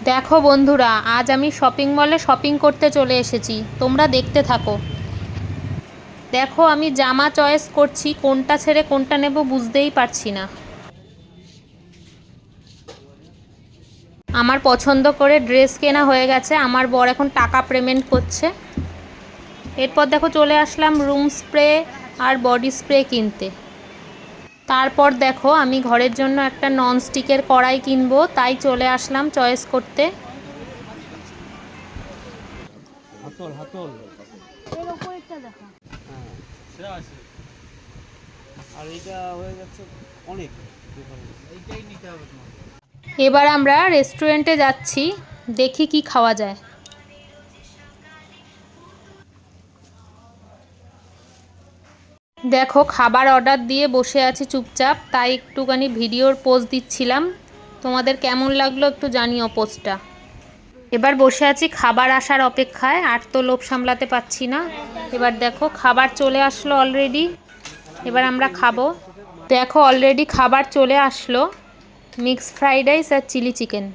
দেখো বন্ধুরা, আজ আমি শপিং মলে শপিং করতে চলে এসেছি। তোমরা দেখতে থাকো। দেখো আমি জামা চয়েস করছি, কোনটা ছেড়ে কোনটা নেব বুঝতেই পারছি না। আমার পছন্দ করে ড্রেস কেনা হয়ে গেছে, আমার বর এখন টাকা পেমেন্ট করছে। এরপর দেখো চলে আসলাম রুম স্প্রে আর বডি স্প্রে কিনতে। তারপর দেখো আমি ঘরের জন্য একটা ননস্টিকের কড়াই কিনবো, তাই চলে আসলাম চয়েস করতে। হাতল হাতল এর উপরেরটা দেখো। হ্যাঁ সেটা আছে। আর এইটা হয়ে যাচ্ছে অনেক ডিফারেন্স, এইটাই নিতে হবে তোমার। এবার আমরা রেস্টুরেন্টে যাচ্ছি, দেখি কি খাওয়া যায়। দেখো খাবার অর্ডার দিয়ে বসে আছি চুপচাপ, তাই একটুখানি ভিডিওর পোজ দিচ্ছিলাম। তোমাদের কেমন লাগলো একটু জানিও পোজটা। এবার বসে আছি খাবার আসার অপেক্ষায়, আর তো লোভ সামলাতে পারছি না। এবার দেখো খাবার চলে আসলো অলরেডি, এবার আমরা খাবো। দেখো অলরেডি খাবার চলে আসলো, মিক্সড ফ্রাইড রাইস আর চিলি চিকেন।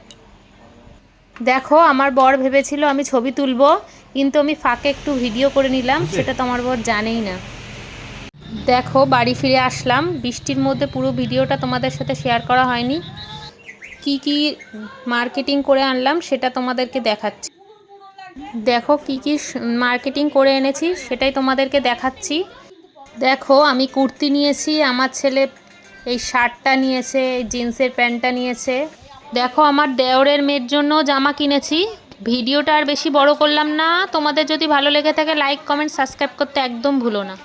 দেখো আমার বর ভেবেছিল আমি ছবি তুলবো, কিন্তু আমি ফাঁকে একটু ভিডিও করে নিলাম, সেটা তো আমার বর জানেই না। দেখো বাড়ি ফিরে আসলাম, বৃষ্টির মধ্যে পুরো ভিডিওটা তোমাদের সাথে শেয়ার করা হয়নি। কি কি মার্কেটিং করে আনলাম সেটা তোমাদেরকে দেখাচ্ছি। দেখো কি কি মার্কেটিং করে এনেছি সেটাই তোমাদেরকে দেখাচ্ছি। দেখো আমি কুর্তি নিয়েছি, আমার ছেলে এই শার্টটা নিয়েছে, এই জিন্সের প্যান্টটা নিয়েছে। দেখো আমার দেওরের মেয়ের জন্য জামা কিনেছি। ভিডিওটা আর বেশি বড় করলাম না। তোমাদের যদি ভালো লেগে থাকে লাইক কমেন্ট সাবস্ক্রাইব করতে একদম ভুলো না।